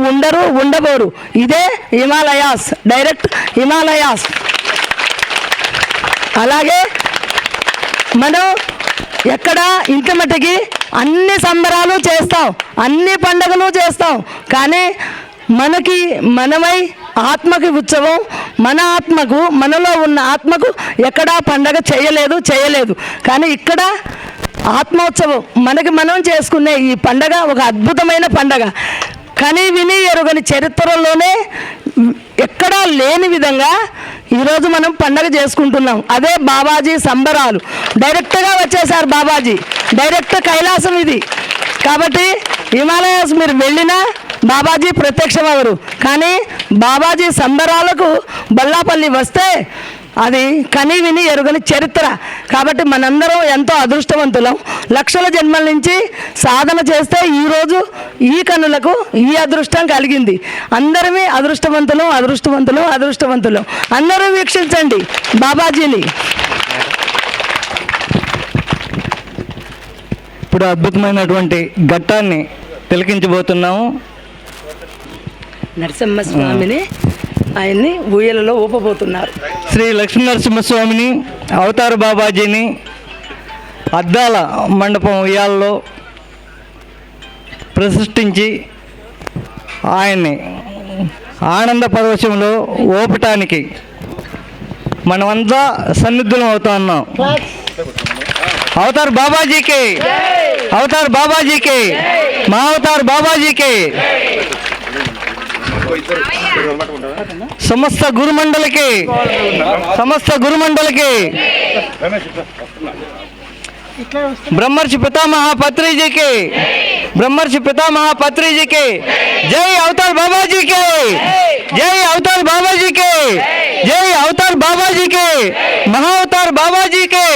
ఉండబోరు. ఇదే హిమాలయాస్, డైరెక్ట్ హిమాలయాస్. అలాగే మనం ఎక్కడ ఇంత మటుకి అన్ని సంబరాలు చేస్తాం, అన్ని పండుగలు చేస్తాం. కానీ మనమై ఆత్మకి ఉత్సవం, మనలో ఉన్న ఆత్మకు ఎక్కడా పండగ చేయలేదు. కానీ ఇక్కడ ఆత్మోత్సవం మనం చేసుకునే ఈ పండగ ఒక అద్భుతమైన పండగ. కని విని ఎరుగని చరిత్రలోనే ఎక్కడా లేని విధంగా ఈరోజు మనం పండగ చేసుకుంటున్నాం. అదే బాబాజీ సంబరాలు. డైరెక్ట్గా వచ్చేసారు బాబాజీ, డైరెక్ట్ కైలాసం ఇది. కాబట్టి హిమాలయాస్ మీరు వెళ్ళినా బాబాజీ ప్రత్యక్షమవరు. కానీ బాబాజీ సంబరాలకు బల్లాపల్లి వస్తే అది కని విని ఎరుగని చరిత్ర. కాబట్టి మనందరం ఎంతో అదృష్టవంతులం. 1,00,000 జన్మల నుంచి సాధన చేస్తే ఈరోజు ఈ కన్నులకు ఈ అదృష్టం కలిగింది. అందరమే అదృష్టవంతులం. అందరూ వీక్షించండి బాబాజీని. ఇప్పుడు అద్భుతమైనటువంటి ఘట్టాన్ని తిలకించబోతున్నాము. నరసింహస్వామిని ఆయన్ని ఊయలలో ఊపబోతున్నారు. శ్రీ లక్ష్మీ నరసింహస్వామిని, అవతార బాబాజీని అద్దాల మండపం ఉయ్యాలలో ప్రతిష్ఠించి ఆయన్ని ఆనంద పరవశంలో ఊపటానికి మనమంతా సన్నిధులం అవుతా ఉన్నాం. అవతార్ బాబాజీకి, అవతార్ బాబాజీకి, మా అవతార్ బాబాజీకి, సమస్త గురుమండలికి బ్రహ్మర్షి పితామహ పత్రిజీకి జై అవతార్ బాబాజీకి, జై అవతార్ బాబాజీకి, జై అవతార్ బాబాజీకి, మహా అవతార్ బాబాజీకి.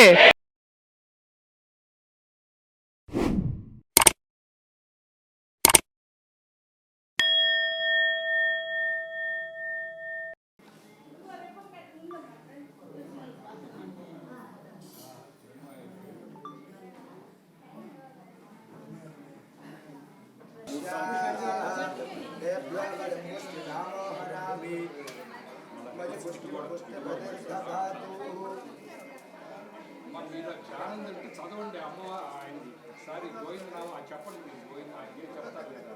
మీరు ధ్యానం జరిపి చదవండి అమ్మవారు ఆయనది ఒకసారి గోవిందరావు చెప్పండి, మీరు గోవింద ఆయన చెప్తారు లేదా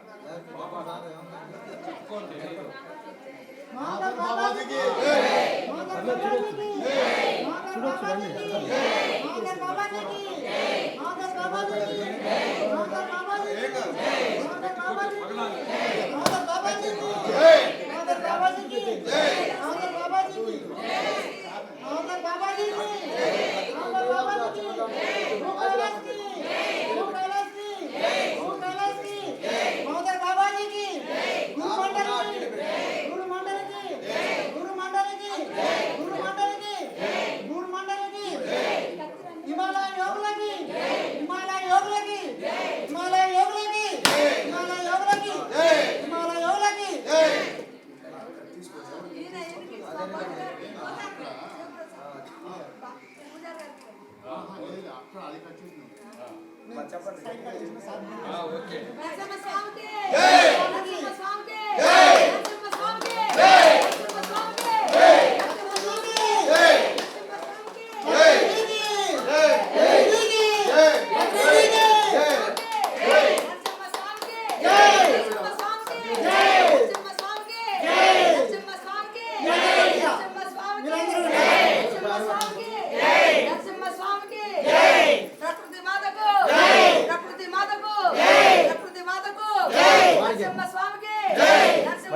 బాబా చెప్పుకోండి.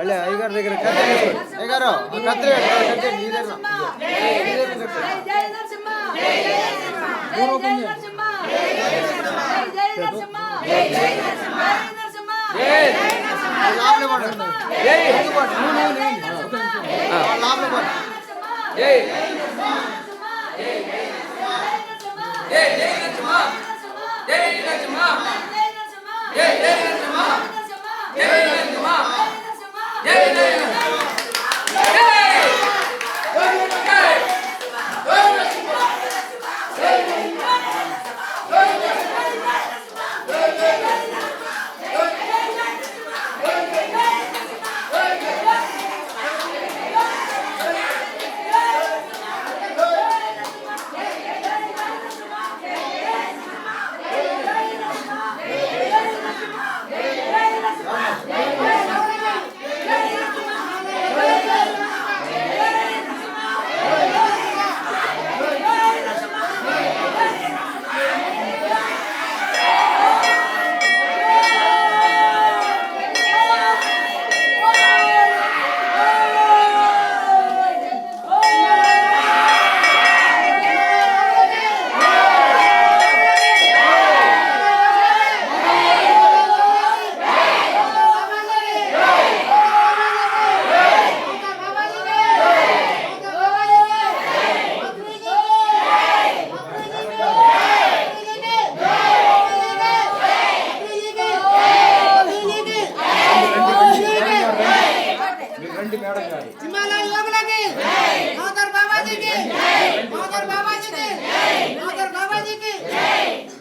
మళ్ళీ అయ్యగారి దగ్గర అయ్యగారు కత్తిరి నీ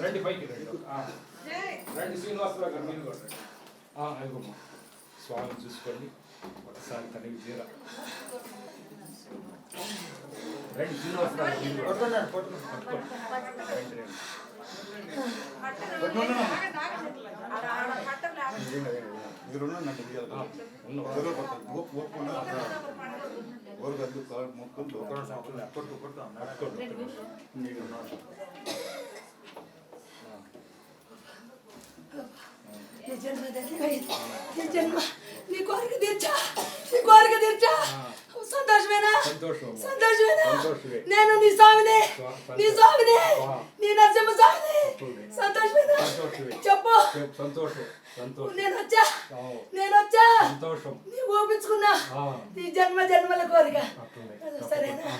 రండి పైకి రండి శ్రీనివాసరావు గారు మీరు కూడా అయ్యమ్మ స్వామిని చూసుకోండి ఒకసారి తనకి తీరా రండి శ్రీనివాసరావు గారు మీరు నీ కోరిక తీర్చా సంతోషమేనా సంతోషమేనా నేను నీ స్వామిని నీ నరసింహ స్వామిని సంతోషమేనా చెప్పు నేను వచ్చా నీ ఊపించుకున్నా నీ జన్మల కోరిక సరేనా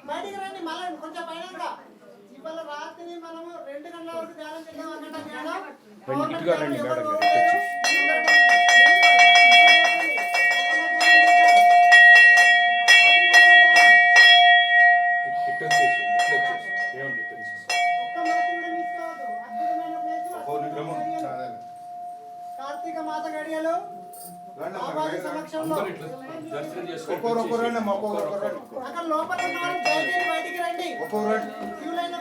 బయటికి రండి మళ్ళీ కొంచెం పైన ఇవాళ రాత్రి మనము 2 గంటల వరకు ధ్యానం చేద్దాం అన్నట్టు కార్తీక మాస గడియలు బాబాజీ సమక్షంలో అక్కడ లోపల ఉన్న వాళ్ళు దయచేసి బయటికి రండి క్యూ లైన్ లో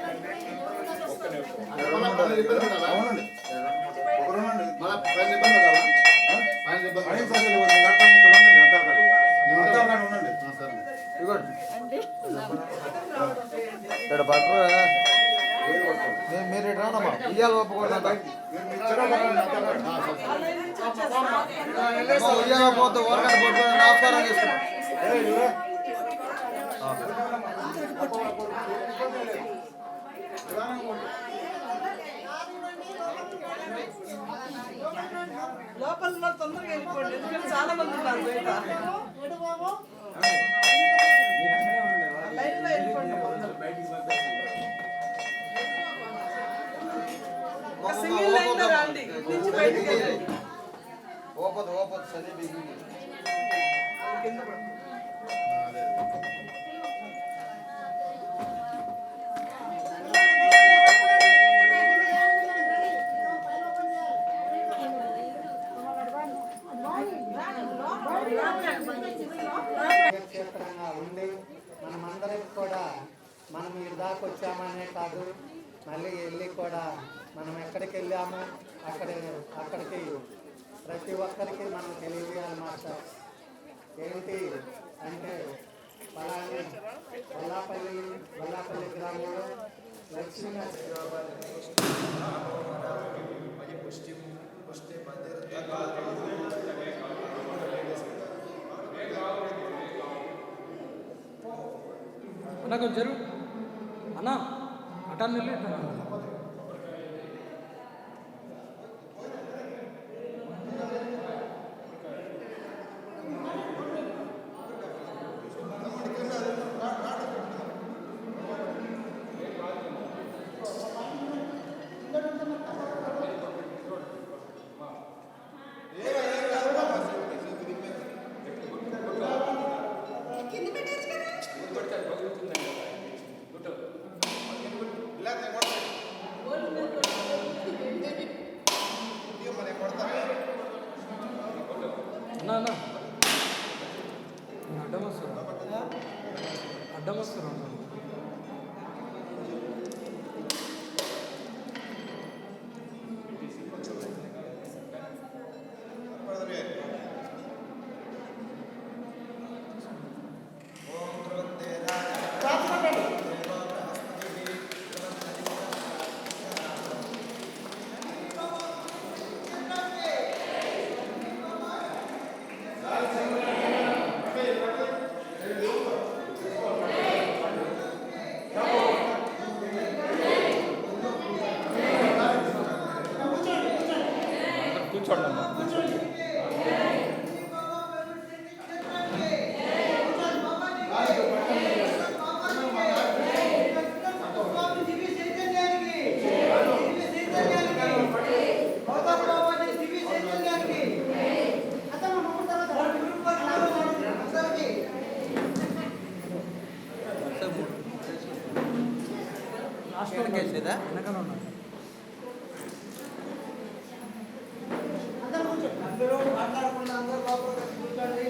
మీరు రానమ్మా ఇయ్యాలి ఒప్పుకోండి పోతే ఓరగడ్డ పోతే నమస్కారం చేస్తున్నాం లోపల తొందరగా వెళ్ళిపోండి ఎందుకంటే చాలా మంది ఉన్నారు బయట లైన్లో వెళ్ళిపోండి నుంచి బయటికి వెళ్ళాలి. క్షేత్రంగా ఉండి మనమందరికి కూడా మనం ఈ దాకా వచ్చామనే కాదు, మళ్ళీ వెళ్ళి కూడా మనం ఎక్కడికి వెళ్ళామో అక్కడికి ప్రతి ఒక్కరికి మనం తెలియజేయాలి మాస్టర్. ఏంటి అంటే పలాని వల్లాపల్లి గ్రామంలో లక్ష్మీ అన్నా కొంచెం జరుగు అన్నా అటాన్ని వెళ్ళి అన్నా అడ్డం వస్తారు కూర్చోండి కూర్చోండి. వెనకాల ఉన్నారు. అందరూ మాట్లాడకుండా అందరూ లోపల కూర్చోండి.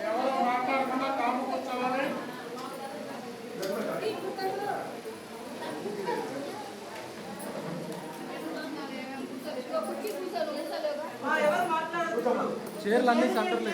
ఎవరు మాట్లాడకుండా కాము కూర్చోవాలి. చీరలు అన్నీ సెంటర్లో